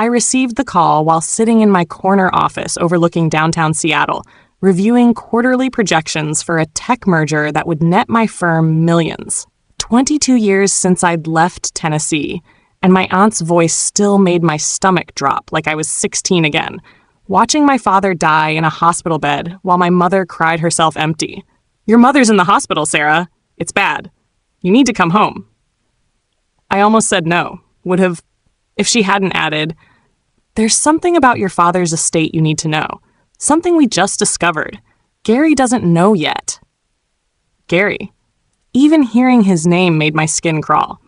I received the call while sitting in my corner office overlooking downtown Seattle, reviewing quarterly projections for a tech merger that would net my firm millions. 22 years since I'd left Tennessee, and my aunt's voice still made my stomach drop like I was 16 again, watching my father die in a hospital bed while my mother cried herself empty. "Your mother's in the hospital, Sarah. It's bad. You need to come home." I almost said no, would have, if she hadn't added, "There's something about your father's estate you need to know. Something we just discovered. Gary doesn't know yet." Gary. Even hearing his name made my skin crawl.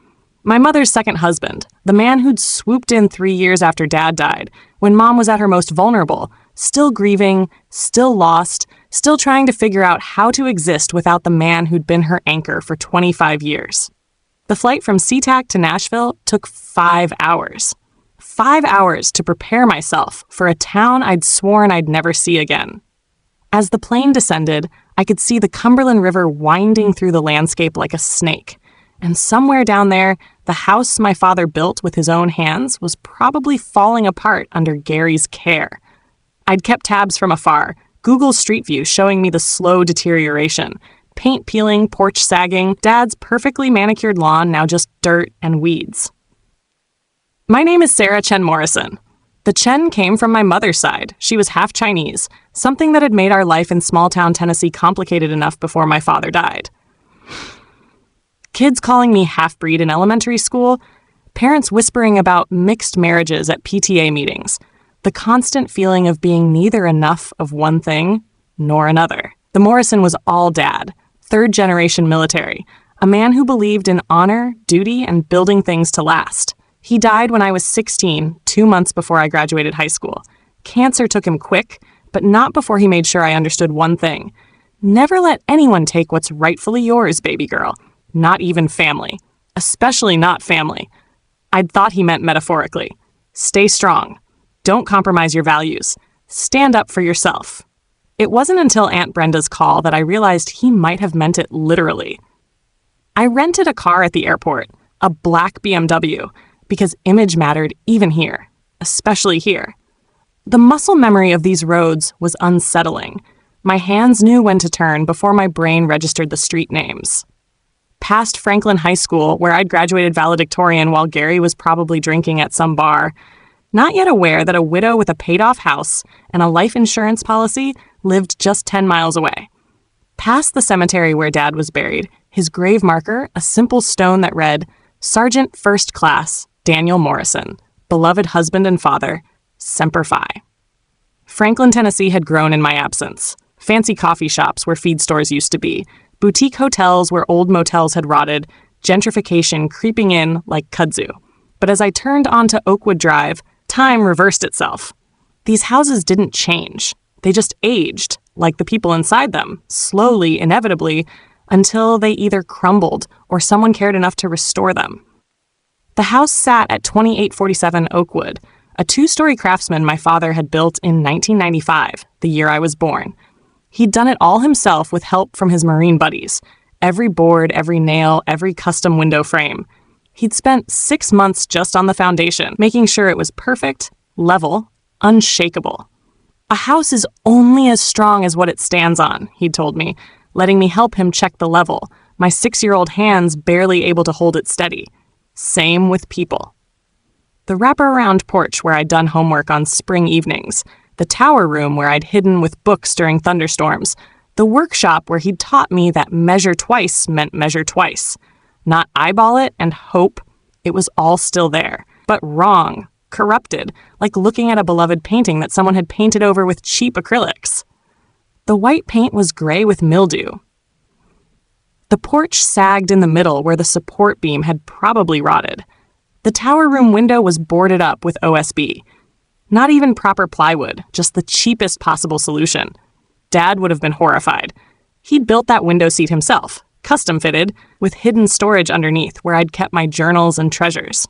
My mother's second husband, the man who'd swooped in 3 years after Dad died, when Mom was at her most vulnerable, still grieving, still lost, still trying to figure out how to exist without the man who'd been her anchor for 25 years. The flight from SeaTac to Nashville took 5 hours. 5 hours to prepare myself for a town I'd sworn I'd never see again. As the plane descended, I could see the Cumberland River winding through the landscape like a snake, and somewhere down there, the house my father built with his own hands was probably falling apart under Gary's care. I'd kept tabs from afar, Google Street View showing me the slow deterioration, paint peeling, porch sagging, Dad's perfectly manicured lawn now just dirt and weeds. My name is Sarah Chen-Morrison. The Chen came from my mother's side. She was half Chinese, something that had made our life in small-town Tennessee complicated enough before my father died. Kids calling me half-breed in elementary school, parents whispering about mixed marriages at PTA meetings, the constant feeling of being neither enough of one thing nor another. The Morrison was all Dad, third-generation military, a man who believed in honor, duty, and building things to last. He died when I was 16, 2 months before I graduated high school. Cancer took him quick, but not before he made sure I understood one thing. Never let anyone take what's rightfully yours, baby girl. Not even family. Especially not family. I'd thought he meant metaphorically. Stay strong. Don't compromise your values. Stand up for yourself. It wasn't until Aunt Brenda's call that I realized he might have meant it literally. I rented a car at the airport, a black BMW, because image mattered even here, especially here. The muscle memory of these roads was unsettling. My hands knew when to turn before my brain registered the street names. Past Franklin High School, where I'd graduated valedictorian while Gary was probably drinking at some bar, not yet aware that a widow with a paid-off house and a life insurance policy lived just 10 miles away. Past the cemetery where Dad was buried, his grave marker, a simple stone that read, "Sergeant First Class, Daniel Morrison, beloved husband and father, Semper Fi." Franklin, Tennessee had grown in my absence. Fancy coffee shops where feed stores used to be, boutique hotels where old motels had rotted, gentrification creeping in like kudzu. But as I turned onto Oakwood Drive, time reversed itself. These houses didn't change. They just aged, like the people inside them, slowly, inevitably, until they either crumbled or someone cared enough to restore them. The house sat at 2847 Oakwood, a 2-story craftsman my father had built in 1995, the year I was born. He'd done it all himself with help from his Marine buddies. Every board, every nail, every custom window frame. He'd spent 6 months just on the foundation, making sure it was perfect, level, unshakable. "A house is only as strong as what it stands on," he'd told me, letting me help him check the level, my 6-year-old hands barely able to hold it steady. Same with people. The wraparound porch where I'd done homework on spring evenings, the tower room where I'd hidden with books during thunderstorms, the workshop where he'd taught me that measure twice meant measure twice. Not eyeball it and hope. It was all still there, but wrong, corrupted, like looking at a beloved painting that someone had painted over with cheap acrylics. The white paint was gray with mildew. The porch sagged in the middle where the support beam had probably rotted. The tower room window was boarded up with OSB. Not even proper plywood, just the cheapest possible solution. Dad would have been horrified. He'd built that window seat himself, custom fitted, with hidden storage underneath where I'd kept my journals and treasures.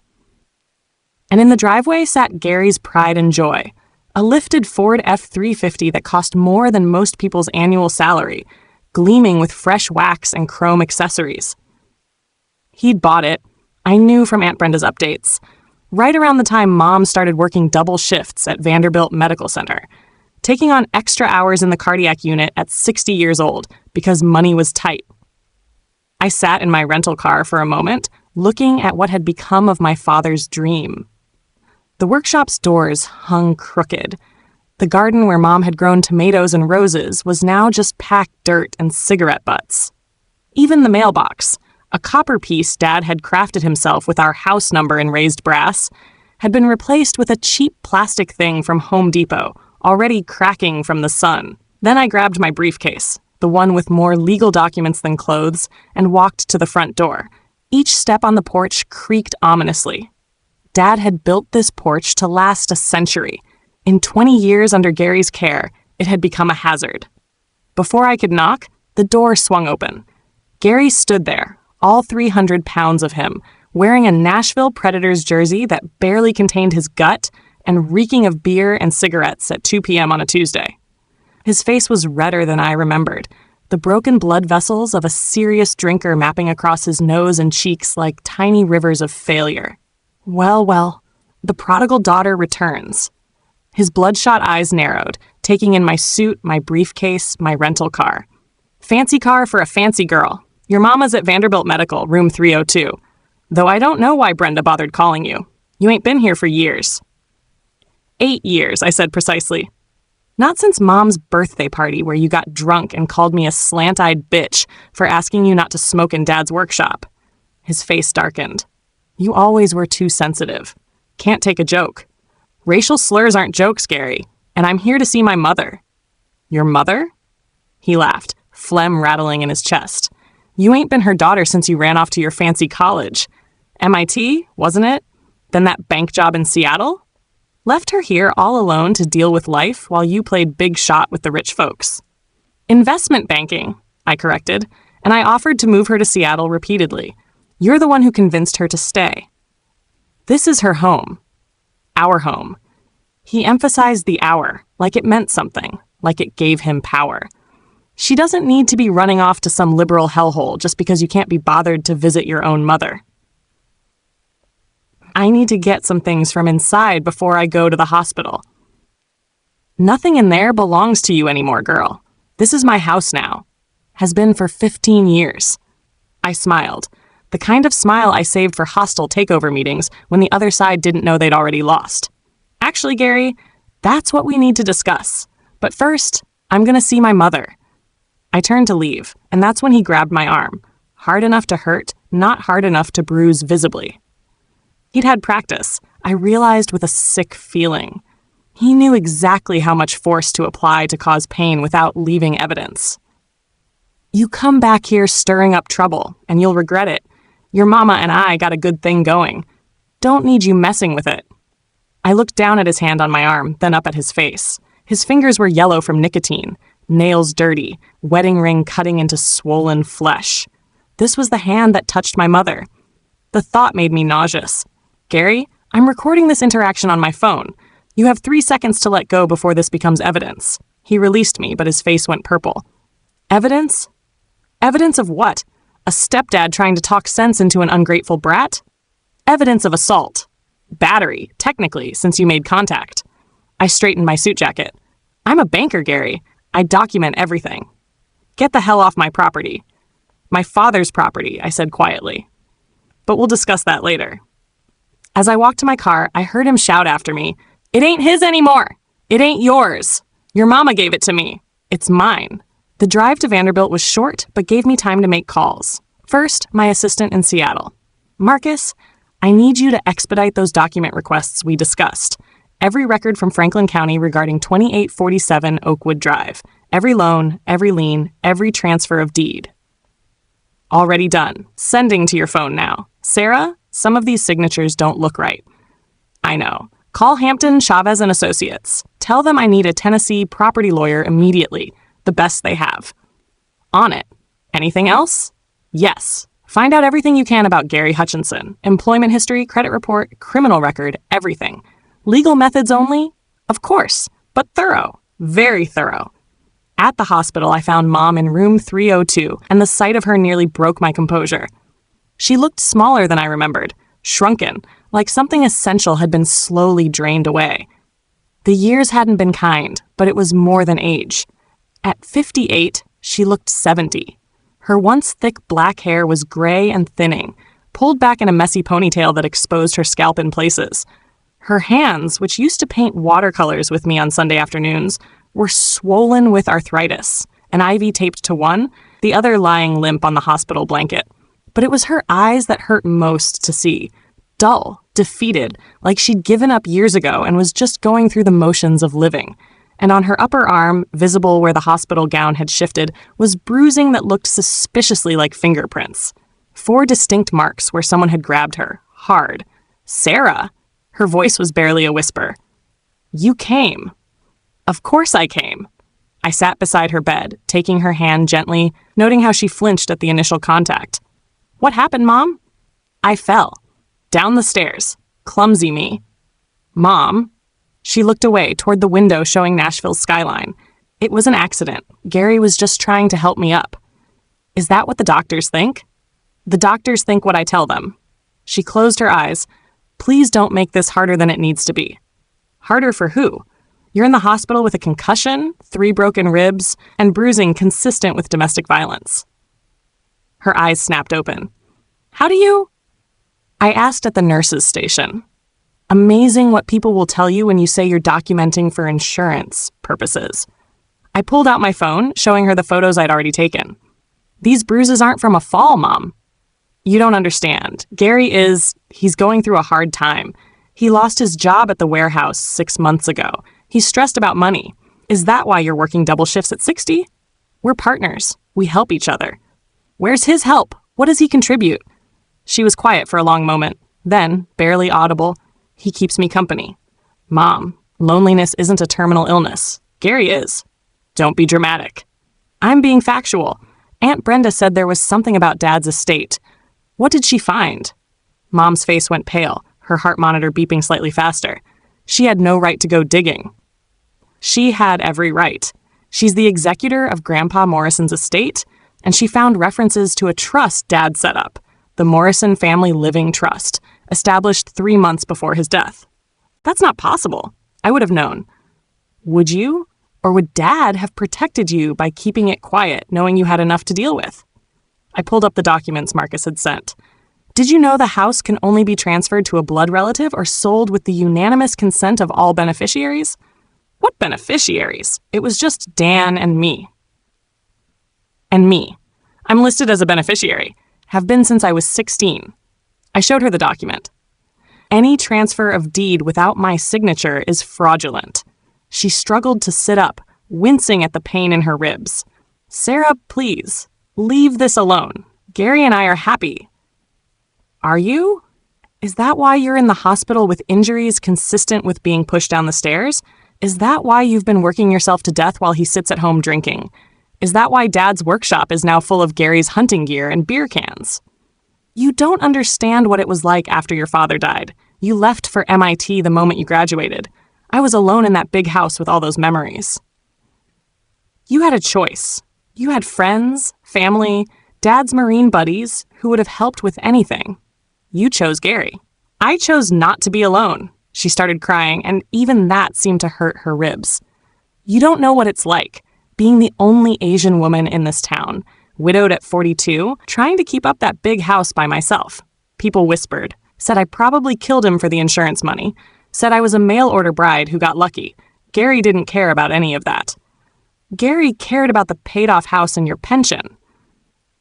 And in the driveway sat Gary's pride and joy, a lifted Ford F-350 that cost more than most people's annual salary, gleaming with fresh wax and chrome accessories. He'd bought it, I knew from Aunt Brenda's updates, right around the time Mom started working double shifts at Vanderbilt Medical Center, taking on extra hours in the cardiac unit at 60 years old because money was tight. I sat in my rental car for a moment, looking at what had become of my father's dream. The workshop's doors hung crooked. The garden where Mom had grown tomatoes and roses was now just packed dirt and cigarette butts. Even the mailbox, a copper piece Dad had crafted himself with our house number in raised brass, had been replaced with a cheap plastic thing from Home Depot, already cracking from the sun. Then I grabbed my briefcase, the one with more legal documents than clothes, and walked to the front door. Each step on the porch creaked ominously. Dad had built this porch to last a century. In 20 years under Gary's care, it had become a hazard. Before I could knock, the door swung open. Gary stood there, all 300 pounds of him, wearing a Nashville Predators jersey that barely contained his gut and reeking of beer and cigarettes at 2 p.m. on a Tuesday. His face was redder than I remembered, the broken blood vessels of a serious drinker mapping across his nose and cheeks like tiny rivers of failure. Well, the prodigal daughter returns. His bloodshot eyes narrowed, taking in my suit, my briefcase, my rental car. Fancy car for a fancy girl. Your mama's at Vanderbilt Medical, room 302. Though I don't know why Brenda bothered calling you. You ain't been here for years. 8 years, I said precisely. Not since Mom's birthday party where you got drunk and called me a slant-eyed bitch for asking you not to smoke in Dad's workshop. His face darkened. You always were too sensitive. Can't take a joke. Racial slurs aren't jokes, Gary, and I'm here to see my mother. Your mother? He laughed, phlegm rattling in his chest. You ain't been her daughter since you ran off to your fancy college. MIT, wasn't it? Then that bank job in Seattle? Left her here all alone to deal with life while you played big shot with the rich folks. Investment banking, I corrected, and I offered to move her to Seattle repeatedly. You're the one who convinced her to stay. This is her home. Our home. He emphasized the our, like it meant something, like it gave him power. She doesn't need to be running off to some liberal hellhole just because you can't be bothered to visit your own mother. I need to get some things from inside before I go to the hospital. Nothing in there belongs to you anymore, girl. This is my house now. Has been for 15 years. I smiled. The kind of smile I saved for hostile takeover meetings when the other side didn't know they'd already lost. Actually, Gary, that's what we need to discuss. But first, I'm going to see my mother. I turned to leave, and that's when he grabbed my arm. Hard enough to hurt, not hard enough to bruise visibly. He'd had practice, I realized with a sick feeling. He knew exactly how much force to apply to cause pain without leaving evidence. You come back here stirring up trouble, and you'll regret it. Your mama and I got a good thing going. Don't need you messing with it. I looked down at his hand on my arm, then up at his face. His fingers were yellow from nicotine, nails dirty, wedding ring cutting into swollen flesh. This was the hand that touched my mother. The thought made me nauseous. Gary, I'm recording this interaction on my phone. You have 3 seconds to let go before this becomes evidence. He released me, but his face went purple. Evidence? Evidence of what? A stepdad trying to talk sense into an ungrateful brat? Evidence of assault. Battery, technically, since you made contact. I straightened my suit jacket. I'm a banker, Gary. I document everything. Get the hell off my property. My father's property, I said quietly. But we'll discuss that later. As I walked to my car, I heard him shout after me, "It ain't his anymore! It ain't yours! Your mama gave it to me. It's mine." The drive to Vanderbilt was short, but gave me time to make calls. First, my assistant in Seattle. Marcus, I need you to expedite those document requests we discussed. Every record from Franklin County regarding 2847 Oakwood Drive. Every loan, every lien, every transfer of deed. Already done. Sending to your phone now. Sarah, some of these signatures don't look right. I know. Call Hampton, Chavez & Associates. Tell them I need a Tennessee property lawyer immediately. The best they have. On it. Anything else? Yes. Find out everything you can about Gary Hutchinson. Employment history, credit report, criminal record, everything. Legal methods only? Of course, but thorough. Very thorough. At the hospital, I found Mom in room 302, and the sight of her nearly broke my composure. She looked smaller than I remembered, shrunken, like something essential had been slowly drained away. The years hadn't been kind, but it was more than age. At 58, she looked 70. Her once thick black hair was gray and thinning, pulled back in a messy ponytail that exposed her scalp in places. Her hands, which used to paint watercolors with me on Sunday afternoons, were swollen with arthritis, an IV taped to one, the other lying limp on the hospital blanket. But it was her eyes that hurt most to see. Dull, defeated, like she'd given up years ago and was just going through the motions of living. And on her upper arm, visible where the hospital gown had shifted, was bruising that looked suspiciously like fingerprints. 4 distinct marks where someone had grabbed her, hard. "Sarah!" Her voice was barely a whisper. "You came." Of course I came. I sat beside her bed, taking her hand gently, noting how she flinched at the initial contact. "What happened, Mom?" "I fell. Down the stairs. Clumsy me." "Mom?" She looked away toward the window showing Nashville's skyline. "It was an accident. Gary was just trying to help me up." "Is that what the doctors think?" "The doctors think what I tell them." She closed her eyes. "Please don't make this harder than it needs to be." "Harder for who? You're in the hospital with a concussion, 3 broken ribs, and bruising consistent with domestic violence." Her eyes snapped open. "How do you—" "I asked at the nurses' station." Amazing what people will tell you when you say you're documenting for insurance purposes. I pulled out my phone, showing her the photos I'd already taken. "These bruises aren't from a fall, Mom." "You don't understand. He's going through a hard time. He lost his job at the warehouse 6 months ago. He's stressed about money. Is that why you're working double shifts at 60? We're partners. We help each other." "Where's his help? What does he contribute?" She was quiet for a long moment. Then, barely audible, "He keeps me company." "Mom, loneliness isn't a terminal illness. Gary is." "Don't be dramatic." "I'm being factual. Aunt Brenda said there was something about Dad's estate. What did she find?" Mom's face went pale, her heart monitor beeping slightly faster. She had no right to go digging. She had every right. She's the executor of Grandpa Morrison's estate, and she found references to a trust Dad set up, the Morrison Family Living Trust, established 3 months before his death. "That's not possible." I would have known. "Would you? Or would Dad have protected you by keeping it quiet, knowing you had enough to deal with?" I pulled up the documents Marcus had sent. "Did you know the house can only be transferred to a blood relative or sold with the unanimous consent of all beneficiaries?" "What beneficiaries? It was just Dan and me." "And me. I'm listed as a beneficiary. Have been since I was 16. I showed her the document. "Any transfer of deed without my signature is fraudulent." She struggled to sit up, wincing at the pain in her ribs. "Sarah, please, leave this alone. Gary and I are happy." "Are you? Is that why you're in the hospital with injuries consistent with being pushed down the stairs? Is that why you've been working yourself to death while he sits at home drinking? Is that why Dad's workshop is now full of Gary's hunting gear and beer cans? You don't understand what it was like after your father died. You left for MIT the moment you graduated. I was alone in that big house with all those memories." "You had a choice. You had friends, family, Dad's Marine buddies who would have helped with anything. You chose Gary. I chose not to be alone." She started crying, and even that seemed to hurt her ribs. "You don't know what it's like, being the only Asian woman in this town, widowed at 42, trying to keep up that big house by myself." People whispered, said I probably killed him for the insurance money, said I was a mail-order bride who got lucky. Gary didn't care about any of that. Gary cared about the paid-off house and your pension.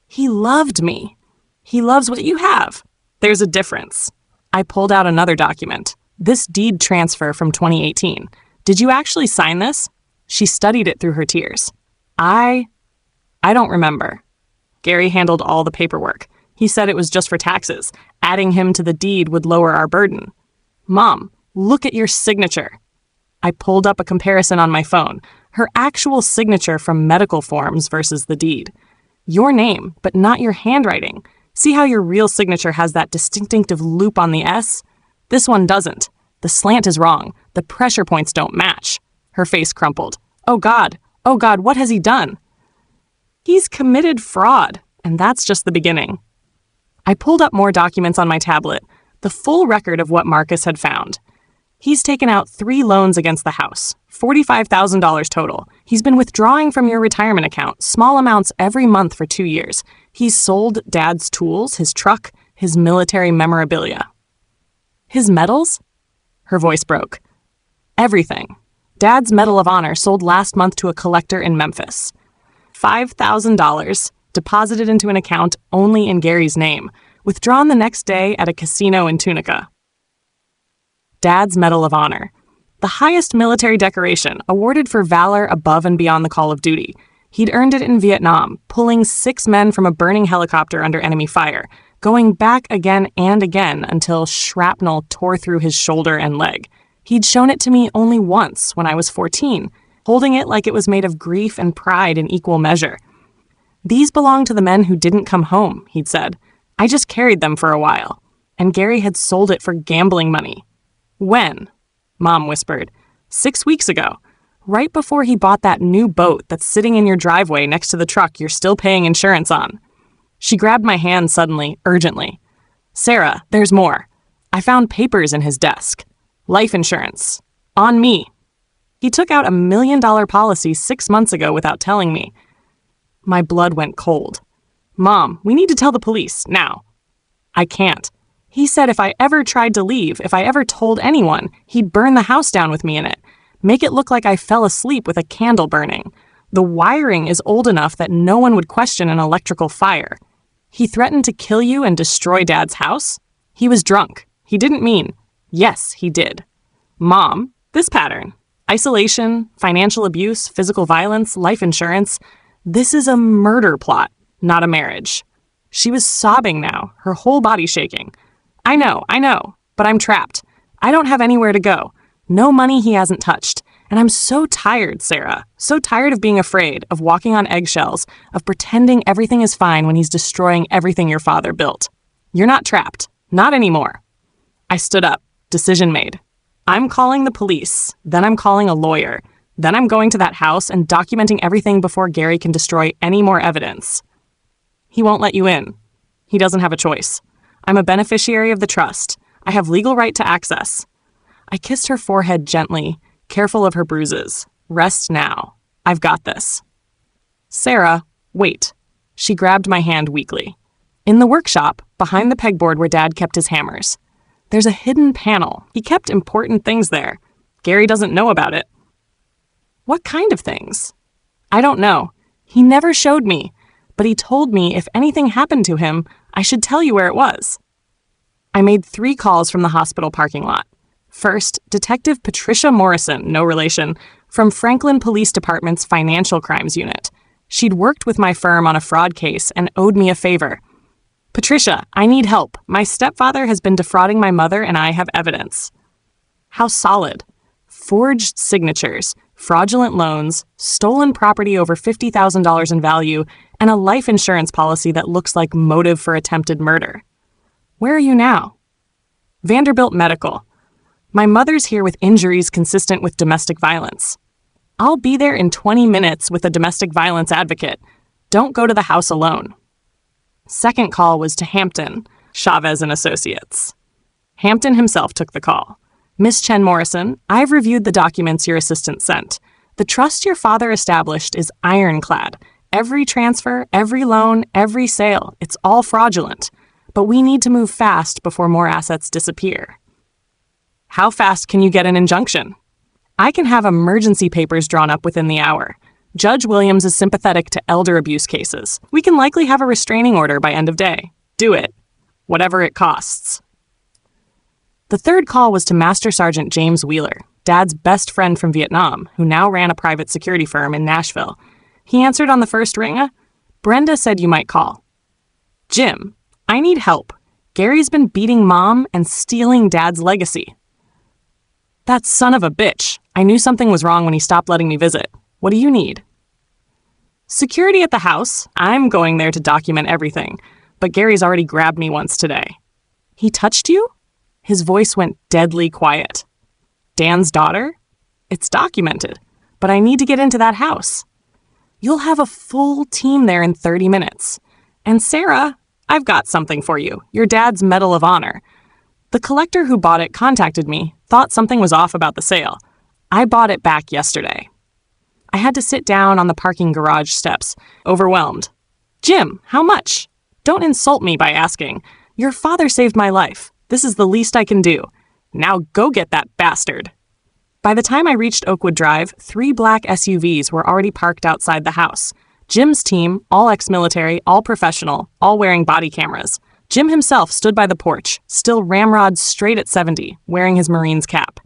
He loved me. He loves what you have. There's a difference. I pulled out another document. This deed transfer from 2018. "Did you actually sign this?" She studied it through her tears. I don't remember. Gary handled all the paperwork. He said it was just for taxes. Adding him to the deed would lower our burden. "Mom, look at your signature." I pulled up a comparison on my phone. Her actual signature from medical forms versus the deed. Your name, but not your handwriting. See how your real signature has that distinctive loop on the S? This one doesn't. The slant is wrong. The pressure points don't match. Her face crumpled. Oh God, what has he done?" "He's committed fraud, and that's just the beginning." I pulled up more documents on my tablet, the full record of what Marcus had found. He's taken out 3 loans against the house, $45,000 total. He's been withdrawing from your retirement account, small amounts every month for 2 years. He's sold Dad's tools, his truck, his military memorabilia. His medals? Her voice broke. Everything. Dad's Medal of Honor sold last month to a collector in Memphis. $5,000 deposited into an account only in Gary's name, withdrawn the next day at a casino in Tunica. Dad's Medal of Honor, the highest military decoration awarded for valor above and beyond the call of duty. He'd earned it in Vietnam, pulling 6 men from a burning helicopter under enemy fire, going back again and again until shrapnel tore through his shoulder and leg. He'd shown it to me only once when I was 14, holding it like it was made of grief and pride in equal measure. These belong to the men who didn't come home, he'd said. I just carried them for a while. And Gary had sold it for gambling money. When? Mom whispered. 6 weeks ago. Right before he bought that new boat that's sitting in your driveway next to the truck you're still paying insurance on. She grabbed my hand suddenly, urgently. Sarah, there's more. I found papers in his desk. Life insurance. On me. He took out $1 million policy 6 months ago without telling me. My blood went cold. Mom, we need to tell the police, now. I can't. He said if I ever tried to leave, if I ever told anyone, he'd burn the house down with me in it. Make it look like I fell asleep with a candle burning. The wiring is old enough that no one would question an electrical fire. He threatened to kill you and destroy Dad's house? He was drunk. He didn't mean. Yes, he did. Mom, this pattern. Isolation, financial abuse, physical violence, life insurance. This is a murder plot, not a marriage. She was sobbing now, her whole body shaking. I know, but I'm trapped. I don't have anywhere to go. No money he hasn't touched. And I'm so tired, Sarah. So tired of being afraid, of walking on eggshells, of pretending everything is fine when he's destroying everything your father built. You're not trapped. Not anymore. I stood up. Decision made. I'm calling the police. Then I'm calling a lawyer. Then I'm going to that house and documenting everything before Gary can destroy any more evidence. He won't let you in. He doesn't have a choice. I'm a beneficiary of the trust. I have legal right to access. I kissed her forehead gently, careful of her bruises. Rest now. I've got this. Sarah, wait. She grabbed my hand weakly. In the workshop, behind the pegboard where Dad kept his hammers. There's a hidden panel. He kept important things there. Gary doesn't know about it. What kind of things? I don't know. He never showed me, but he told me if anything happened to him, I should tell you where it was. I made 3 calls from the hospital parking lot. First, Detective Patricia Morrison, no relation, from Franklin Police Department's Financial Crimes Unit. She'd worked with my firm on a fraud case and owed me a favor. Patricia, I need help. My stepfather has been defrauding my mother and I have evidence. How solid? Forged signatures, fraudulent loans, stolen property over $50,000 in value, and a life insurance policy that looks like motive for attempted murder. Where are you now? Vanderbilt Medical. My mother's here with injuries consistent with domestic violence. I'll be there in 20 minutes with a domestic violence advocate. Don't go to the house alone. Second call was to Hampton, Chavez and Associates. Hampton himself took the call. Miss Chen-Morrison, I've reviewed the documents your assistant sent. The trust your father established is ironclad. Every transfer, every loan, every sale, it's all fraudulent. But we need to move fast before more assets disappear. How fast can you get an injunction? I can have emergency papers drawn up within the hour. Judge Williams is sympathetic to elder abuse cases. We can likely have a restraining order by end of day. Do it. Whatever it costs. The third call was to Master Sergeant James Wheeler, Dad's best friend from Vietnam, who now ran a private security firm in Nashville. He answered on the first ring. Brenda said you might call. Jim, I need help. Gary's been beating Mom and stealing Dad's legacy. That son of a bitch. I knew something was wrong when he stopped letting me visit. What do you need? Security at the house. I'm going there to document everything, but Gary's already grabbed me once today. He touched you? His voice went deadly quiet. Dan's daughter? It's documented, but I need to get into that house. You'll have a full team there in 30 minutes. And Sarah, I've got something for you, your dad's Medal of Honor. The collector who bought it contacted me, thought something was off about the sale. I bought it back yesterday. I had to sit down on the parking garage steps, overwhelmed. Jim, how much? Don't insult me by asking. Your father saved my life. This is the least I can do. Now go get that bastard. By the time I reached Oakwood Drive, 3 black SUVs were already parked outside the house. Jim's team, all ex-military, all professional, all wearing body cameras. Jim himself stood by the porch, still ramrod straight at 70, wearing his Marine's cap.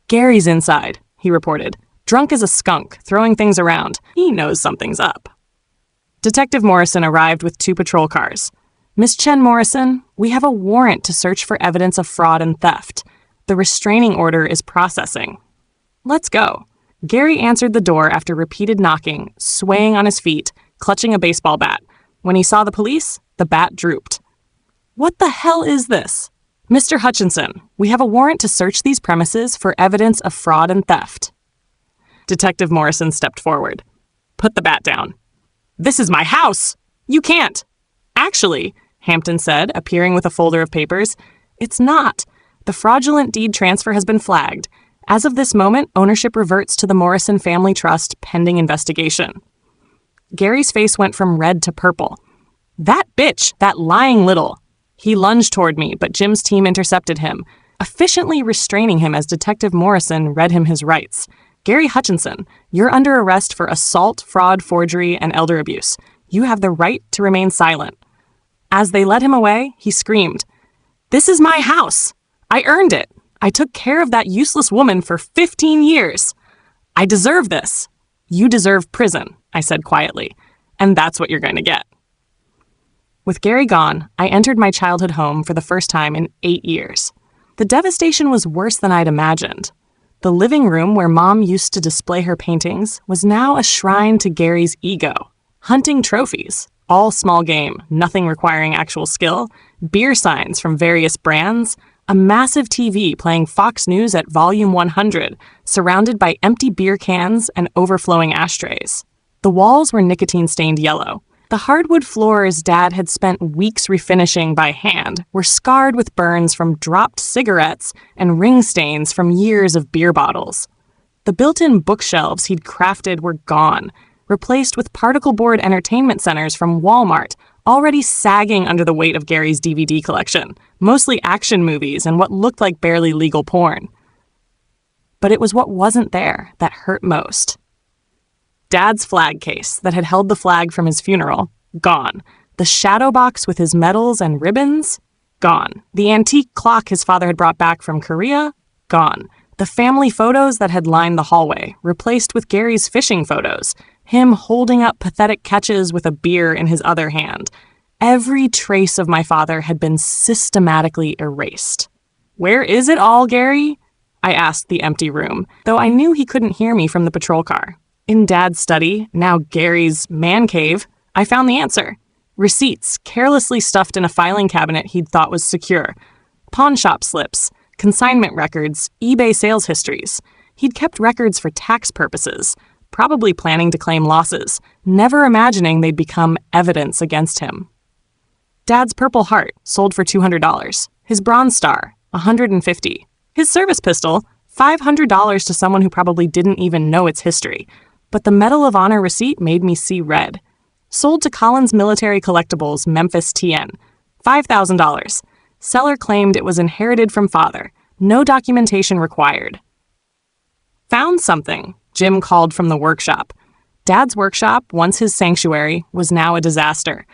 Gary's inside, he reported. Drunk as a skunk, throwing things around. He knows something's up. Detective Morrison arrived with 2 patrol cars. Miss Chen-Morrison, we have a warrant to search for evidence of fraud and theft. The restraining order is processing. Let's go. Gary answered the door after repeated knocking, swaying on his feet, clutching a baseball bat. When he saw the police, the bat drooped. What the hell is this? Mr. Hutchinson, we have a warrant to search these premises for evidence of fraud and theft. Detective Morrison stepped forward. Put the bat down. This is my house! You can't! Actually, Hampton said, appearing with a folder of papers, it's not. The fraudulent deed transfer has been flagged. As of this moment, ownership reverts to the Morrison Family Trust pending investigation. Gary's face went from red to purple. That bitch, that lying little. He lunged toward me, but Jim's team intercepted him, efficiently restraining him as Detective Morrison read him his rights. Gary Hutchinson, you're under arrest for assault, fraud, forgery, and elder abuse. You have the right to remain silent. As they led him away, he screamed, This is my house! I earned it! I took care of that useless woman for 15 years! I deserve this! You deserve prison, I said quietly, and that's what you're going to get. With Gary gone, I entered my childhood home for the first time in 8 years. The devastation was worse than I'd imagined. The living room where Mom used to display her paintings was now a shrine to Gary's ego. Hunting trophies, all small game, nothing requiring actual skill, beer signs from various brands, a massive TV playing Fox News at volume 100, surrounded by empty beer cans and overflowing ashtrays. The walls were nicotine-stained yellow. The hardwood floors Dad had spent weeks refinishing by hand were scarred with burns from dropped cigarettes and ring stains from years of beer bottles. The built-in bookshelves he'd crafted were gone, replaced with particle board entertainment centers from Walmart, already sagging under the weight of Gary's DVD collection, mostly action movies and what looked like barely legal porn. But it was what wasn't there that hurt most. Dad's flag case that had held the flag from his funeral, gone. The shadow box with his medals and ribbons, gone. The antique clock his father had brought back from Korea, gone. The family photos that had lined the hallway, replaced with Gary's fishing photos, him holding up pathetic catches with a beer in his other hand. Every trace of my father had been systematically erased. Where is it all, Gary? I asked the empty room, though I knew he couldn't hear me from the patrol car. In Dad's study, now Gary's man cave, I found the answer. Receipts, carelessly stuffed in a filing cabinet he'd thought was secure. Pawn shop slips, consignment records, eBay sales histories. He'd kept records for tax purposes, probably planning to claim losses, never imagining they'd become evidence against him. Dad's Purple Heart sold for $200. His Bronze Star, $150. His service pistol, $500 to someone who probably didn't even know its history. But the Medal of Honor receipt made me see red. Sold to Collins Military Collectibles, Memphis TN, $5,000. Seller claimed it was inherited from father. No documentation required. Found something, Jim called from the workshop. Dad's workshop, once his sanctuary, was now a disaster.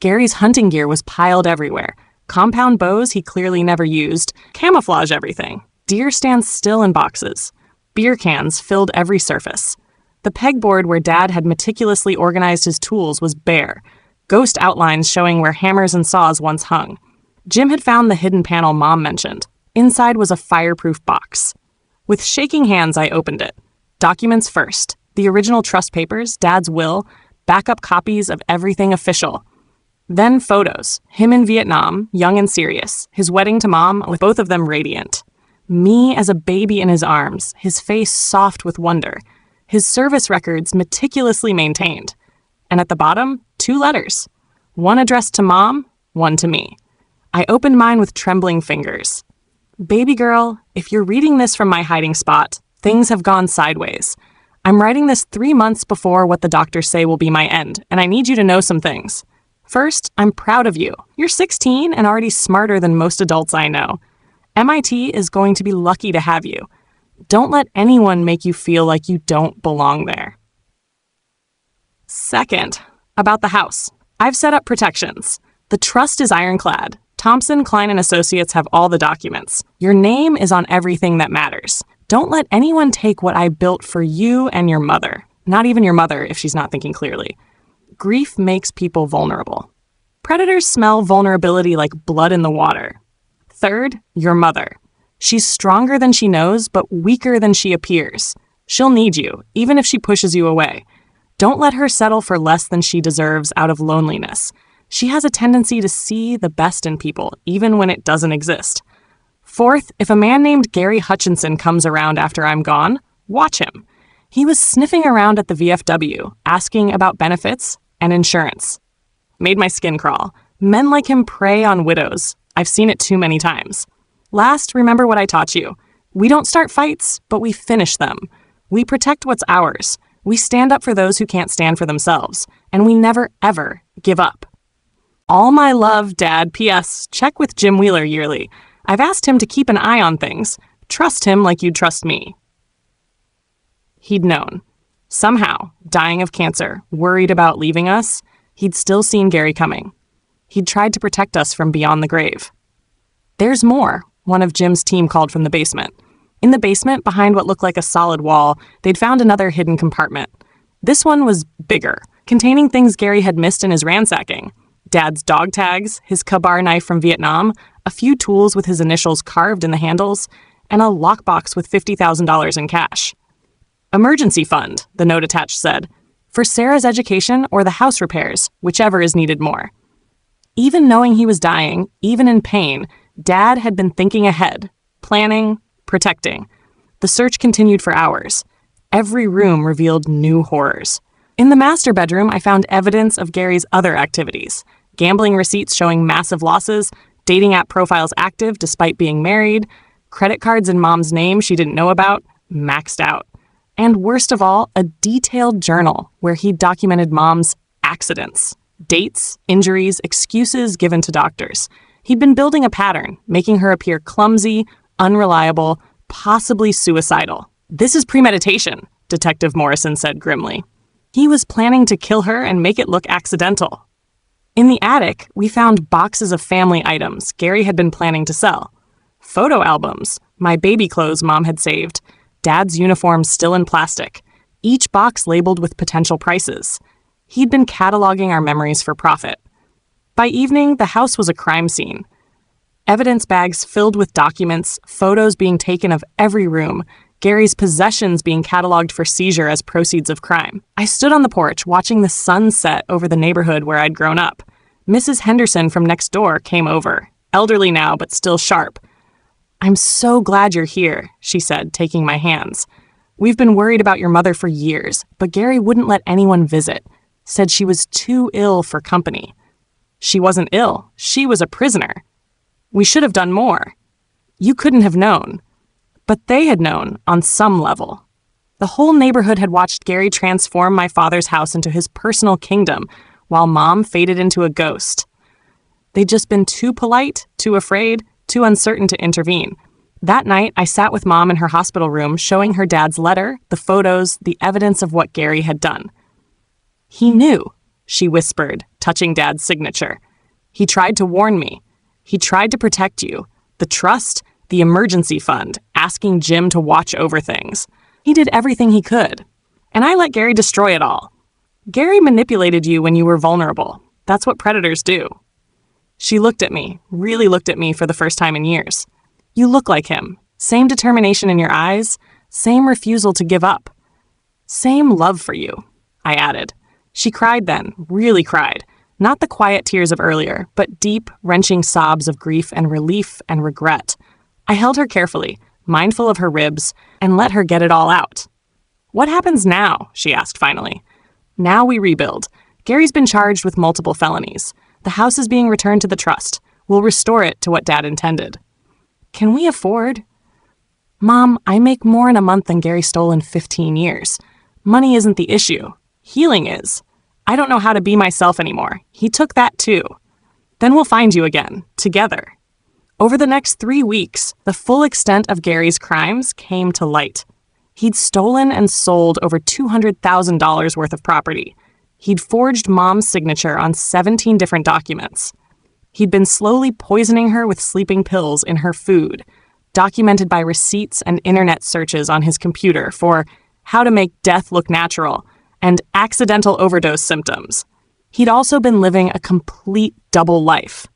Gary's hunting gear was piled everywhere. Compound bows he clearly never used, camouflage everything. Deer stands still in boxes. Beer cans filled every surface. The pegboard where Dad had meticulously organized his tools was bare, ghost outlines showing where hammers and saws once hung. Jim had found the hidden panel Mom mentioned. Inside was a fireproof box. With shaking hands, I opened it. Documents first. The original trust papers, Dad's will, backup copies of everything official. Then photos. Him in Vietnam, young and serious. His wedding to Mom, with both of them radiant. Me as a baby in his arms, his face soft with wonder. His service records meticulously maintained. And at the bottom, 2 letters. One addressed to Mom, one to me. I opened mine with trembling fingers. Baby girl, if you're reading this from my hiding spot, things have gone sideways. I'm writing this 3 months before what the doctors say will be my end, and I need you to know some things. First, I'm proud of you. You're 16 and already smarter than most adults I know. MIT is going to be lucky to have you. Don't let anyone make you feel like you don't belong there. Second, about the house. I've set up protections. The trust is ironclad. Thompson, Klein & Associates have all the documents. Your name is on everything that matters. Don't let anyone take what I built for you and your mother. Not even your mother if she's not thinking clearly. Grief makes people vulnerable. Predators smell vulnerability like blood in the water. Third, your mother. She's stronger than she knows, but weaker than she appears. She'll need you, even if she pushes you away. Don't let her settle for less than she deserves out of loneliness. She has a tendency to see the best in people, even when it doesn't exist. Fourth, if a man named Gary Hutchinson comes around after I'm gone, watch him. He was sniffing around at the VFW, asking about benefits and insurance. Made my skin crawl. Men like him prey on widows. I've seen it too many times. Last, remember what I taught you. We don't start fights, but we finish them. We protect what's ours. We stand up for those who can't stand for themselves. And we never, ever give up. All my love, Dad. P.S. Check with Jim Wheeler yearly. I've asked him to keep an eye on things. Trust him like you'd trust me. He'd known. Somehow, dying of cancer, worried about leaving us, he'd still seen Gary coming. He'd tried to protect us from beyond the grave. There's more, one of Jim's team called from the basement. In the basement, behind what looked like a solid wall, they'd found another hidden compartment. This one was bigger, containing things Gary had missed in his ransacking. Dad's dog tags, his Ka-Bar knife from Vietnam, a few tools with his initials carved in the handles, and a lockbox with $50,000 in cash. Emergency fund, the note attached said, for Sarah's education or the house repairs, whichever is needed more. Even knowing he was dying, even in pain, Dad had been thinking ahead, planning, protecting. The search continued for hours. Every room revealed new horrors. In the master bedroom, I found evidence of Gary's other activities. Gambling receipts showing massive losses, dating app profiles active despite being married, credit cards in Mom's name she didn't know about, maxed out. And worst of all, a detailed journal where he documented Mom's accidents. Dates, injuries, excuses given to doctors. He'd been building a pattern, making her appear clumsy, unreliable, possibly suicidal. This is premeditation, Detective Morrison said grimly. He was planning to kill her and make it look accidental. In the attic, we found boxes of family items Gary had been planning to sell. Photo albums, my baby clothes Mom had saved, Dad's uniform still in plastic, each box labeled with potential prices. He'd been cataloging our memories for profit. By evening, the house was a crime scene. Evidence bags filled with documents, photos being taken of every room, Gary's possessions being cataloged for seizure as proceeds of crime. I stood on the porch watching the sun set over the neighborhood where I'd grown up. Mrs. Henderson from next door came over, elderly now but still sharp. "I'm so glad you're here," she said, taking my hands. "We've been worried about your mother for years, but Gary wouldn't let anyone visit. Said she was too ill for company." "She wasn't ill. She was a prisoner. We should have done more. You couldn't have known." But they had known, on some level. The whole neighborhood had watched Gary transform my father's house into his personal kingdom, while Mom faded into a ghost. They'd just been too polite, too afraid, too uncertain to intervene. That night, I sat with Mom in her hospital room, showing her Dad's letter, the photos, the evidence of what Gary had done. "He knew," she whispered, touching Dad's signature. "He tried to warn me. He tried to protect you. The trust, the emergency fund, asking Jim to watch over things. He did everything he could. And I let Gary destroy it all. Gary manipulated you when you were vulnerable. That's what predators do." She looked at me, really looked at me for the first time in years. "You look like him. Same determination in your eyes, same refusal to give up. Same love for you," I added. She cried then, really cried. Not the quiet tears of earlier, but deep, wrenching sobs of grief and relief and regret. I held her carefully, mindful of her ribs, and let her get it all out. "What happens now?" she asked finally. "Now we rebuild. Gary's been charged with multiple felonies. The house is being returned to the trust. We'll restore it to what Dad intended." Can we afford? Mom, I make more in a month than Gary stole in 15 years. Money isn't the issue. Healing is. I don't know how to be myself anymore. He took that too. Then we'll find you again, together. Over the next 3 weeks, the full extent of Gary's crimes came to light. He'd stolen and sold over $200,000 worth of property. He'd forged Mom's signature on 17 different documents. He'd been slowly poisoning her with sleeping pills in her food, documented by receipts and internet searches on his computer for how to make death look natural and accidental overdose symptoms. He'd also been living a complete double life.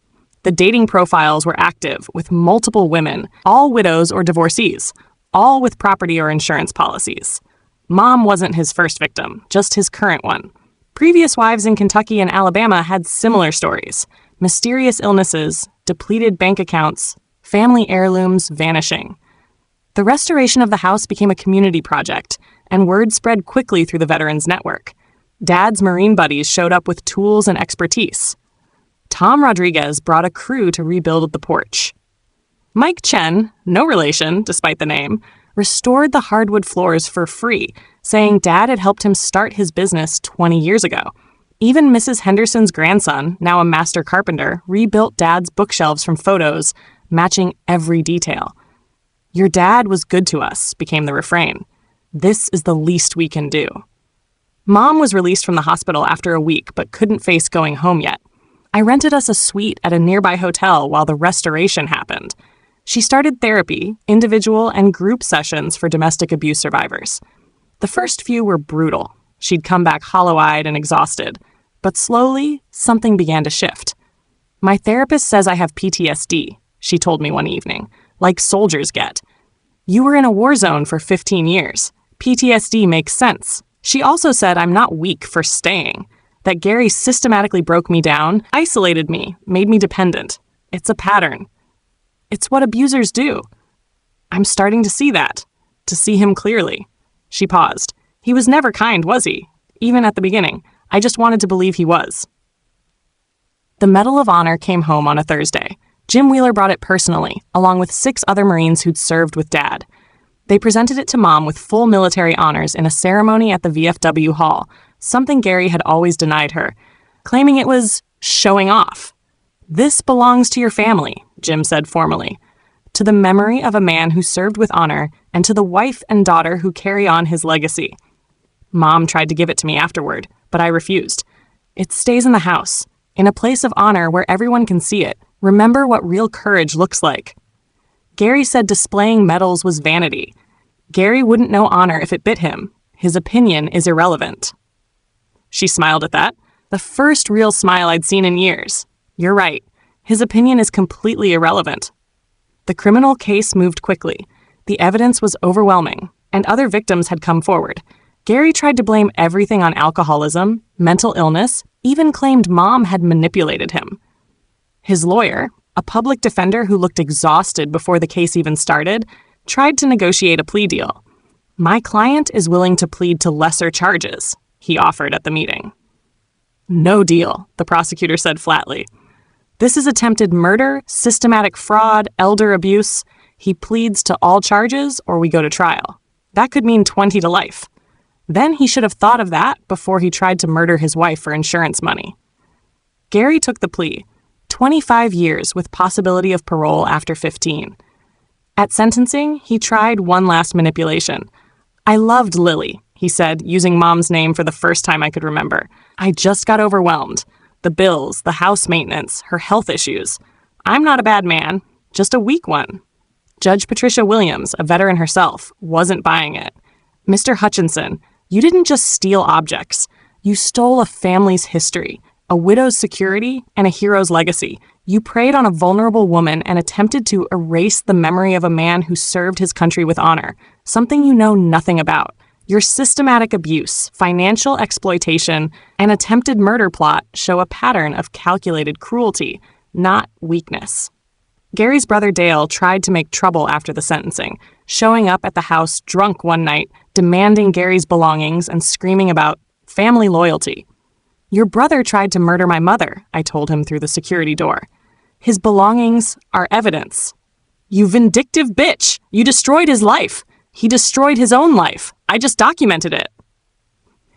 The dating profiles were active with multiple women, all widows or divorcees, all with property or insurance policies. Mom wasn't his first victim, just his current one. Previous wives in Kentucky and Alabama had similar stories: mysterious illnesses, depleted bank accounts, family heirlooms vanishing. The restoration of the house became a community project, and word spread quickly through the Veterans Network. Dad's Marine buddies showed up with tools and expertise. Tom Rodriguez brought a crew to rebuild the porch. Mike Chen, no relation despite the name, restored the hardwood floors for free, saying Dad had helped him start his business 20 years ago. Even Mrs. Henderson's grandson, now a master carpenter, rebuilt Dad's bookshelves from photos, matching every detail. "Your dad was good to us," became the refrain. "This is the least we can do." Mom was released from the hospital after a week, but couldn't face going home yet. I rented us a suite at a nearby hotel while the restoration happened. She started therapy, individual and group sessions for domestic abuse survivors. The first few were brutal. She'd come back hollow-eyed and exhausted. But slowly, something began to shift. "My therapist says I have PTSD," she told me one evening, "like soldiers get. You were in a war zone for 15 years. PTSD makes sense." She also said I'm not weak for staying, that Gary systematically broke me down, isolated me, made me dependent. It's a pattern. It's what abusers do. I'm starting to see that, to see him clearly. She paused. He was never kind, was he? Even at the beginning. I just wanted to believe he was. The Medal of Honor came home on a Thursday. Jim Wheeler brought it personally, along with 6 other Marines who'd served with Dad. They presented it to Mom with full military honors in a ceremony at the VFW Hall, something Gary had always denied her, claiming it was showing off. "This belongs to your family," Jim said formally, "to the memory of a man who served with honor and to the wife and daughter who carry on his legacy." Mom tried to give it to me afterward, but I refused. "It stays in the house, in a place of honor where everyone can see it. Remember what real courage looks like." Gary said displaying medals was vanity. Gary wouldn't know honor if it bit him. His opinion is irrelevant. She smiled at that, the first real smile I'd seen in years. "You're right. His opinion is completely irrelevant." The criminal case moved quickly. The evidence was overwhelming, and other victims had come forward. Gary tried to blame everything on alcoholism, mental illness, even claimed Mom had manipulated him. His lawyer, a public defender who looked exhausted before the case even started, tried to negotiate a plea deal. "My client is willing to plead to lesser charges," he offered at the meeting. "No deal," the prosecutor said flatly. "This is attempted murder, systematic fraud, elder abuse. He pleads to all charges or we go to trial. That could mean 20 to life. Then he should have thought of that before he tried to murder his wife for insurance money." Gary took the plea, 25 years with possibility of parole after 15. At sentencing, he tried one last manipulation. "I loved Lily," he said, using Mom's name for the first time I could remember. "I just got overwhelmed. The bills, the house maintenance, her health issues. I'm not a bad man, just a weak one." Judge Patricia Williams, a veteran herself, wasn't buying it. "Mr. Hutchinson, you didn't just steal objects. You stole a family's history, a widow's security, and a hero's legacy. You preyed on a vulnerable woman and attempted to erase the memory of a man who served his country with honor, something you know nothing about. Your systematic abuse, financial exploitation, and attempted murder plot show a pattern of calculated cruelty, not weakness." Gary's brother Dale tried to make trouble after the sentencing, showing up at the house drunk one night, demanding Gary's belongings and screaming about family loyalty. "Your brother tried to murder my mother," I told him through the security door. "His belongings are evidence." You vindictive bitch! You destroyed his life! He destroyed his own life. I just documented it.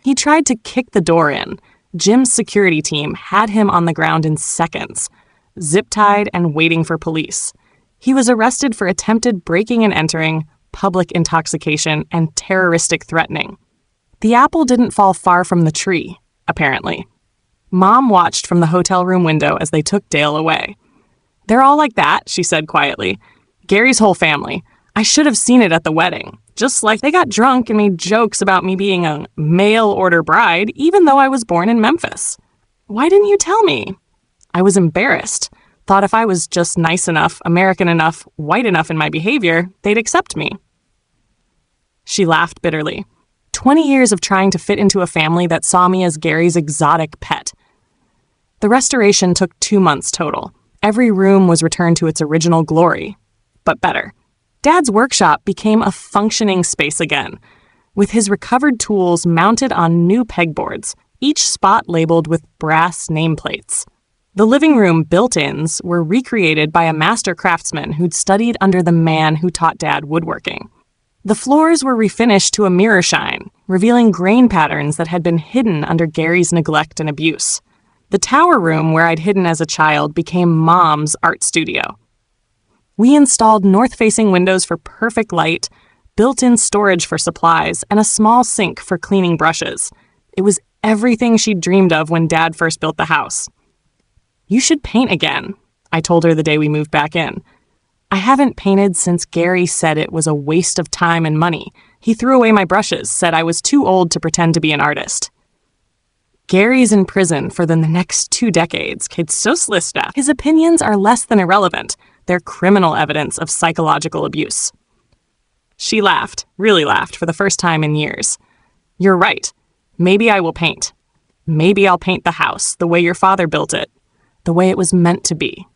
He tried to kick the door in. Jim's security team had him on the ground in seconds, zip-tied and waiting for police. He was arrested for attempted breaking and entering, public intoxication, and terroristic threatening. The apple didn't fall far from the tree, apparently. Mom watched from the hotel room window as they took Dale away. "They're all like that," she said quietly. "Gary's whole family. I should have seen it at the wedding. Just like they got drunk and made jokes about me being a mail-order bride, even though I was born in Memphis. Why didn't you tell me?" I was embarrassed. Thought if I was just nice enough, American enough, white enough in my behavior, they'd accept me. She laughed bitterly. 20 years of trying to fit into a family that saw me as Gary's exotic pet. The restoration took 2 months total. Every room was returned to its original glory, but better. Dad's workshop became a functioning space again, with his recovered tools mounted on new pegboards, each spot labeled with brass nameplates. The living room built-ins were recreated by a master craftsman who'd studied under the man who taught Dad woodworking. The floors were refinished to a mirror shine, revealing grain patterns that had been hidden under Gary's neglect and abuse. The tower room where I'd hidden as a child became Mom's art studio. We installed north-facing windows for perfect light, built-in storage for supplies, and a small sink for cleaning brushes. It was everything she'd dreamed of when Dad first built the house. "You should paint again," I told her the day we moved back in. "I haven't painted since Gary said it was a waste of time and money. He threw away my brushes, said I was too old to pretend to be an artist." Gary's in prison for the next 2 decades, Kitsoslistaff. His opinions are less than irrelevant. They're criminal evidence of psychological abuse. She laughed, really laughed, for the first time in years. "You're right. Maybe I will paint. Maybe I'll paint the house the way your father built it, the way it was meant to be."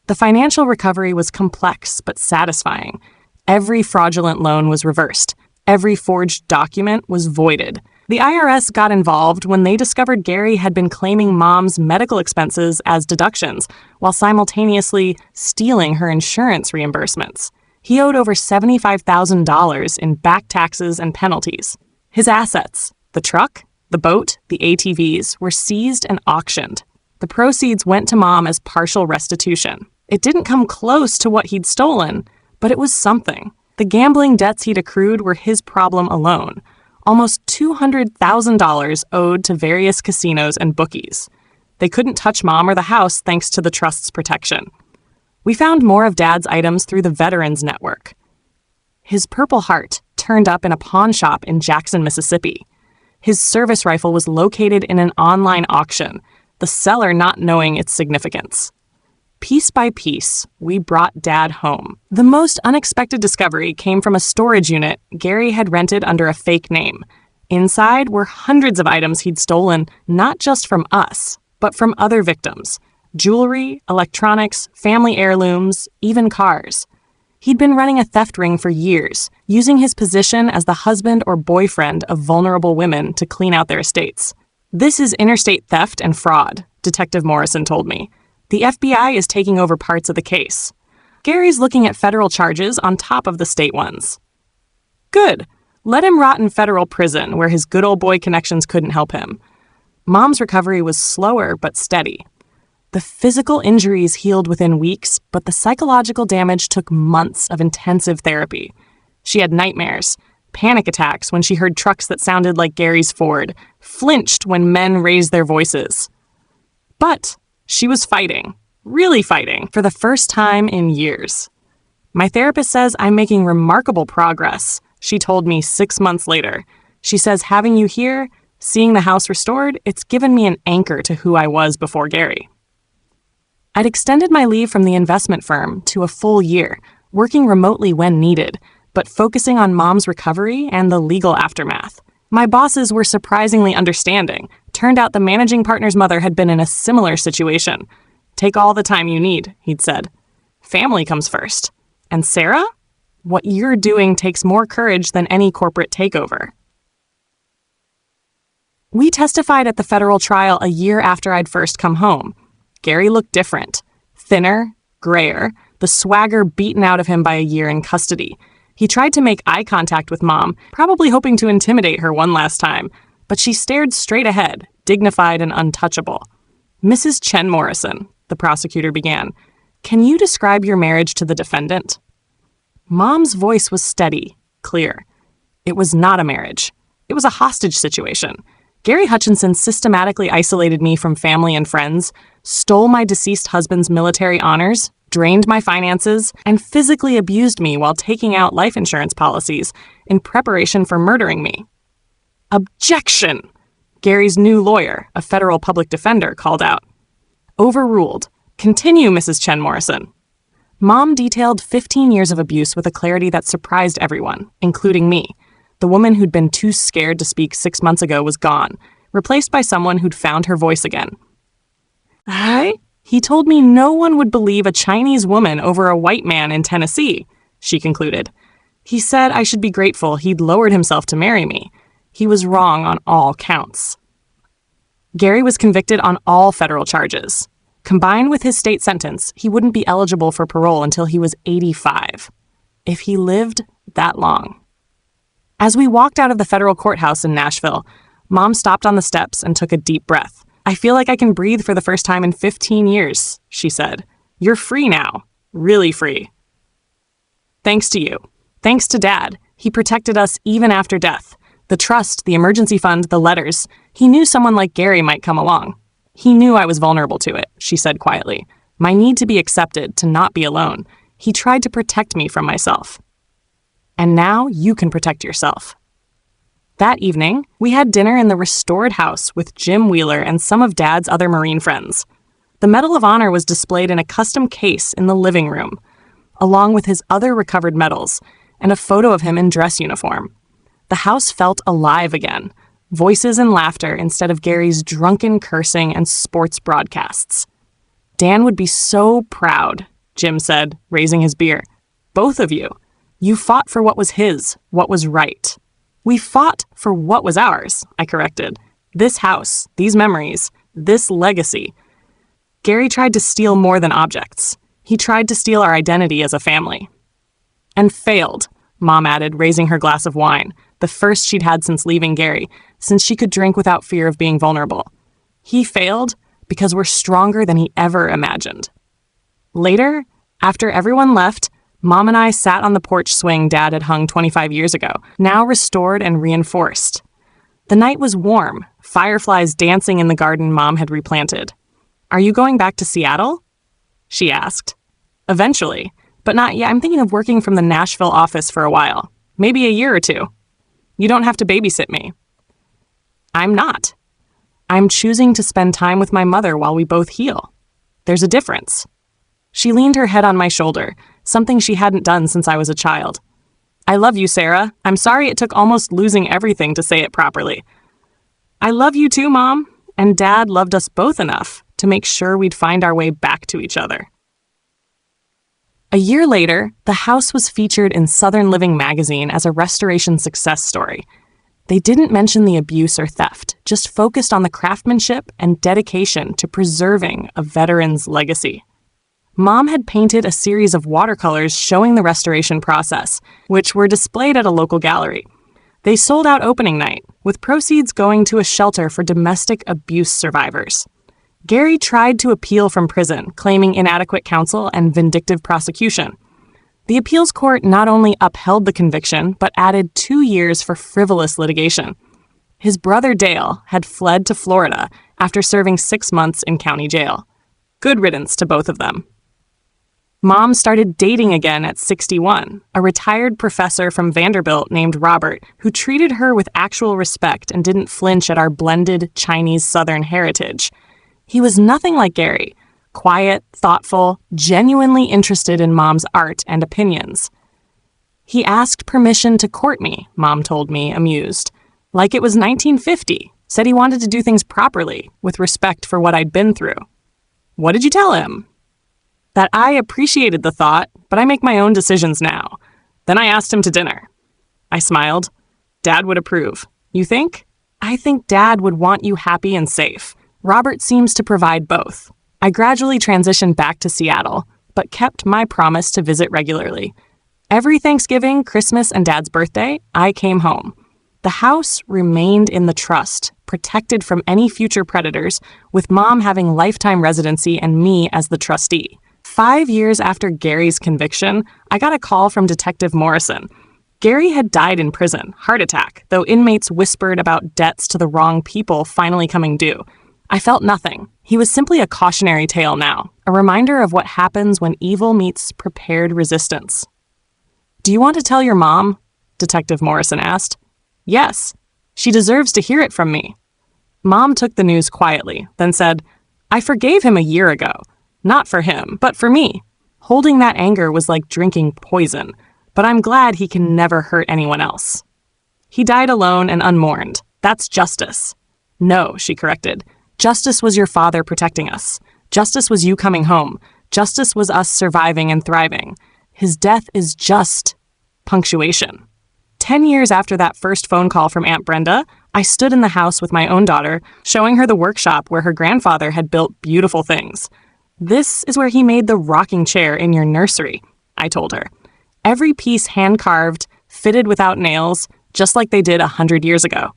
The financial recovery was complex but satisfying. Every fraudulent loan was reversed. Every forged document was voided. The IRS got involved when they discovered Gary had been claiming Mom's medical expenses as deductions while simultaneously stealing her insurance reimbursements. He owed over $75,000 in back taxes and penalties. His assets, the truck, the boat, the ATVs, were seized and auctioned. The proceeds went to Mom as partial restitution. It didn't come close to what he'd stolen, but it was something. The gambling debts he'd accrued were his problem alone. Almost $200,000 owed to various casinos and bookies. They couldn't touch Mom or the house thanks to the trust's protection. We found more of Dad's items through the Veterans Network. His Purple Heart turned up in a pawn shop in Jackson, Mississippi. His service rifle was located in an online auction, the seller not knowing its significance. Piece by piece, we brought Dad home. The most unexpected discovery came from a storage unit Gary had rented under a fake name. Inside were hundreds of items he'd stolen, not just from us, but from other victims. Jewelry, electronics, family heirlooms, even cars. He'd been running a theft ring for years, using his position as the husband or boyfriend of vulnerable women to clean out their estates. "This is interstate theft and fraud," Detective Morrison told me. "The FBI is taking over parts of the case. Gary's looking at federal charges on top of the state ones." "Good. Let him rot in federal prison, where his good old boy connections couldn't help him." Mom's recovery was slower but steady. The physical injuries healed within weeks, but the psychological damage took months of intensive therapy. She had nightmares, panic attacks when she heard trucks that sounded like Gary's Ford, flinched when men raised their voices. But she was fighting, really fighting, for the first time in years. "My therapist says I'm making remarkable progress," she told me 6 months later. She says having you here, seeing the house restored, it's given me an anchor to who I was before Gary. I'd extended my leave from the investment firm to a full year, working remotely when needed, but focusing on Mom's recovery and the legal aftermath. My bosses were surprisingly understanding. Turned out the managing partner's mother had been in a similar situation. "Take all the time you need," he'd said. "Family comes first. And Sarah? What you're doing takes more courage than any corporate takeover." We testified at the federal trial a year after I'd first come home. Gary looked different, thinner, grayer, the swagger beaten out of him by a year in custody. He tried to make eye contact with Mom, probably hoping to intimidate her one last time, but she stared straight ahead, dignified and untouchable. "Mrs. Chen-Morrison," the prosecutor began, "can you describe your marriage to the defendant?" Mom's voice was steady, clear. It was not a marriage. It was a hostage situation. Gary Hutchinson systematically isolated me from family and friends, stole my deceased husband's military honors, drained my finances, and physically abused me while taking out life insurance policies in preparation for murdering me. "Objection!" Gary's new lawyer, a federal public defender, called out. "Overruled. Continue, Mrs. Chen-Morrison." Mom detailed 15 years of abuse with a clarity that surprised everyone, including me. The woman who'd been too scared to speak 6 months ago was gone, replaced by someone who'd found her voice again. He told me no one would believe a Chinese woman over a white man in Tennessee," she concluded. "He said I should be grateful he'd lowered himself to marry me. He was wrong on all counts." Gary was convicted on all federal charges. Combined with his state sentence, he wouldn't be eligible for parole until he was 85. If he lived that long. As we walked out of the federal courthouse in Nashville, Mom stopped on the steps and took a deep breath. "I feel like I can breathe for the first time in 15 years, she said. "You're free now. Really free. Thanks to you. Thanks to Dad. He protected us even after death. The trust, the emergency fund, the letters. He knew someone like Gary might come along. He knew I was vulnerable to it," she said quietly. "My need to be accepted, to not be alone. He tried to protect me from myself. And now you can protect yourself." That evening, we had dinner in the restored house with Jim Wheeler and some of Dad's other Marine friends. The Medal of Honor was displayed in a custom case in the living room, along with his other recovered medals and a photo of him in dress uniform. The house felt alive again, voices and laughter instead of Gary's drunken cursing and sports broadcasts. "Dan would be so proud," Jim said, raising his beer. "Both of you. You fought for what was his, what was right." "We fought for what was ours," I corrected. "This house, these memories, this legacy." Gary tried to steal more than objects. He tried to steal our identity as a family. "And failed," Mom added, raising her glass of wine, the first she'd had since leaving Gary, since she could drink without fear of being vulnerable. "He failed because we're stronger than he ever imagined." Later, after everyone left, Mom and I sat on the porch swing Dad had hung 25 years ago, now restored and reinforced. The night was warm, fireflies dancing in the garden Mom had replanted. "Are you going back to Seattle?" she asked. "Eventually, but not yet. I'm thinking of working from the Nashville office for a while, maybe a year or two. You don't have to babysit me." "I'm not. I'm choosing to spend time with my mother while we both heal. There's a difference." She leaned her head on my shoulder, something she hadn't done since I was a child. "I love you, Sarah. I'm sorry it took almost losing everything to say it properly." "I love you too, Mom. And Dad loved us both enough to make sure we'd find our way back to each other." A year later, the house was featured in Southern Living magazine as a restoration success story. They didn't mention the abuse or theft, just focused on the craftsmanship and dedication to preserving a veteran's legacy. Mom had painted a series of watercolors showing the restoration process, which were displayed at a local gallery. They sold out opening night, with proceeds going to a shelter for domestic abuse survivors. Gary tried to appeal from prison, claiming inadequate counsel and vindictive prosecution. The appeals court not only upheld the conviction, but added 2 years for frivolous litigation. His brother Dale had fled to Florida after serving 6 months in county jail. Good riddance to both of them. Mom started dating again at 61, a retired professor from Vanderbilt named Robert, who treated her with actual respect and didn't flinch at our blended Chinese Southern heritage. He was nothing like Gary, quiet, thoughtful, genuinely interested in Mom's art and opinions. He asked permission to court me, Mom told me, amused. Like it was 1950, said he wanted to do things properly, with respect for what I'd been through. What did you tell him? That I appreciated the thought, but I make my own decisions now. Then I asked him to dinner. I smiled. Dad would approve. You think? I think Dad would want you happy and safe. Robert seems to provide both. I gradually transitioned back to Seattle, but kept my promise to visit regularly. Every Thanksgiving, Christmas, and Dad's birthday, I came home. The house remained in the trust, protected from any future predators, with Mom having lifetime residency and me as the trustee. 5 years after Gary's conviction, I got a call from Detective Morrison. Gary had died in prison, heart attack, though inmates whispered about debts to the wrong people finally coming due. I felt nothing. He was simply a cautionary tale now, a reminder of what happens when evil meets prepared resistance. "Do you want to tell your mom?" Detective Morrison asked. "Yes. She deserves to hear it from me." Mom took the news quietly, then said, "I forgave him a year ago. Not for him, but for me. Holding that anger was like drinking poison, but I'm glad he can never hurt anyone else. He died alone and unmourned. That's justice." "No," she corrected. "Justice was your father protecting us. Justice was you coming home. Justice was us surviving and thriving. His death is just punctuation." 10 years after that first phone call from Aunt Brenda, I stood in the house with my own daughter, showing her the workshop where her grandfather had built beautiful things. "This is where he made the rocking chair in your nursery," I told her. "Every piece hand-carved, fitted without nails, just like they did 100 years ago."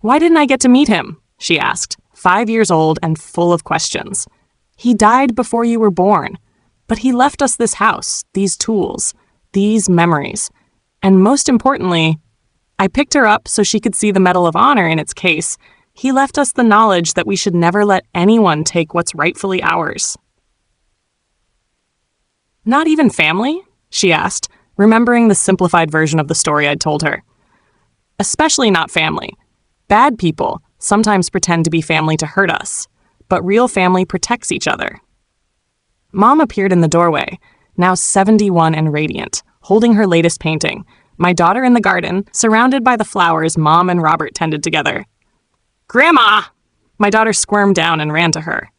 "Why didn't I get to meet him?" she asked, 5 years old and full of questions. "He died before you were born, but he left us this house, these tools, these memories. And most importantly," I picked her up so she could see the Medal of Honor in its case, "he left us the knowledge that we should never let anyone take what's rightfully ours." "Not even family?" she asked, remembering the simplified version of the story I'd told her. "Especially not family. Bad people sometimes pretend to be family to hurt us, but real family protects each other." Mom appeared in the doorway, now 71 and radiant, holding her latest painting, my daughter in the garden, surrounded by the flowers Mom and Robert tended together. "Grandma!" My daughter squirmed down and ran to her.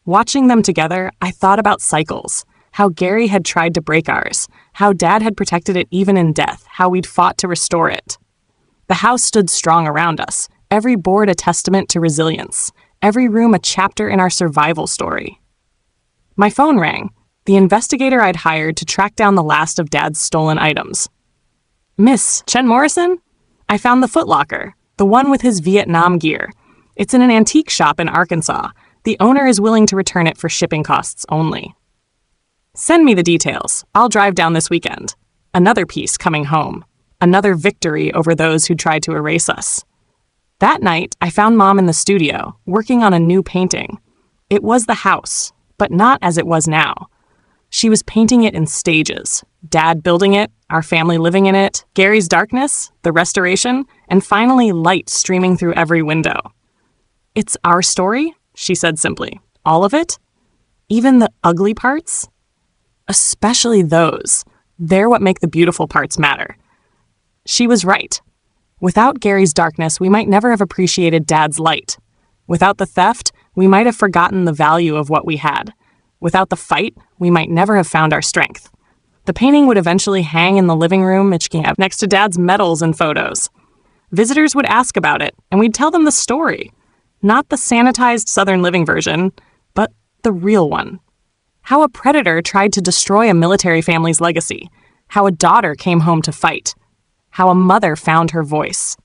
Watching them together, I thought about cycles, how Gary had tried to break ours, how Dad had protected it even in death, how we'd fought to restore it. The house stood strong around us, every board a testament to resilience, every room a chapter in our survival story. My phone rang, the investigator I'd hired to track down the last of Dad's stolen items. "Miss Chen-Morrison? I found the footlocker, the one with his Vietnam gear. It's in an antique shop in Arkansas. The owner is willing to return it for shipping costs only." "Send me the details. I'll drive down this weekend." Another piece coming home. Another victory over those who tried to erase us. That night, I found Mom in the studio, working on a new painting. It was the house, but not as it was now. She was painting it in stages. Dad building it, our family living in it, Gary's darkness, the restoration, and finally light streaming through every window. "It's our story," she said simply. "All of it? Even the ugly parts? Especially those. They're what make the beautiful parts matter." She was right. Without Gary's darkness, we might never have appreciated Dad's light. Without the theft, we might have forgotten the value of what we had. Without the fight, we might never have found our strength. The painting would eventually hang in the living room next to Dad's medals and photos. Visitors would ask about it, and we'd tell them the story. Not the sanitized Southern Living version, but the real one. How a predator tried to destroy a military family's legacy. How a daughter came home to fight. How a mother found her voice.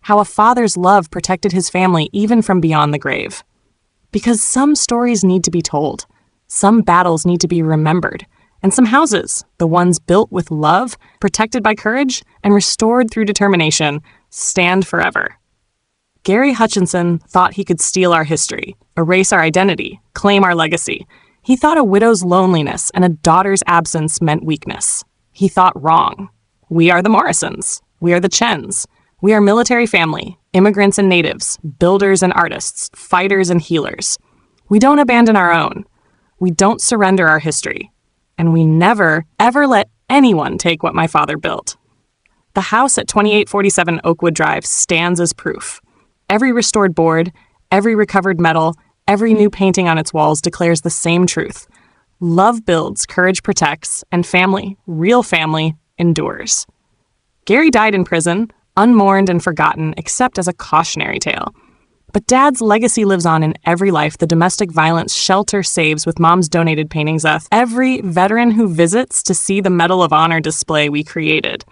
How a father's love protected his family even from beyond the grave. Because some stories need to be told. Some battles need to be remembered. And some houses, the ones built with love, protected by courage, and restored through determination, stand forever. Gary Hutchinson thought he could steal our history, erase our identity, claim our legacy. He thought a widow's loneliness and a daughter's absence meant weakness. He thought wrong. We are the Morrisons. We are the Chens. We are military family, immigrants and natives, builders and artists, fighters and healers. We don't abandon our own. We don't surrender our history. And we never, ever let anyone take what my father built. The house at 2847 Oakwood Drive stands as proof. Every restored board, every recovered medal, every new painting on its walls declares the same truth. Love builds, courage protects, and family, real family, endures. Gary died in prison, unmourned and forgotten except as a cautionary tale. But Dad's legacy lives on in every life the domestic violence shelter saves with Mom's donated paintings of every veteran who visits to see the Medal of Honor display we created.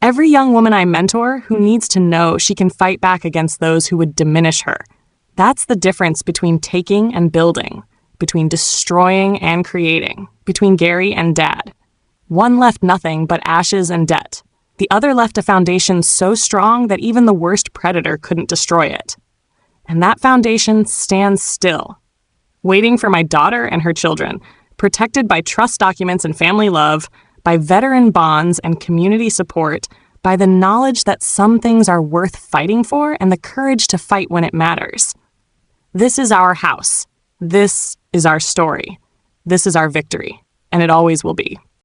Every young woman I mentor who needs to know she can fight back against those who would diminish her. That's the difference between taking and building, between destroying and creating, between Gary and Dad. One left nothing but ashes and debt. The other left a foundation so strong that even the worst predator couldn't destroy it. And that foundation stands still, waiting for my daughter and her children, protected by trust documents and family love, by veteran bonds and community support, by the knowledge that some things are worth fighting for and the courage to fight when it matters. This is our house. This is our story. This is our victory, and it always will be.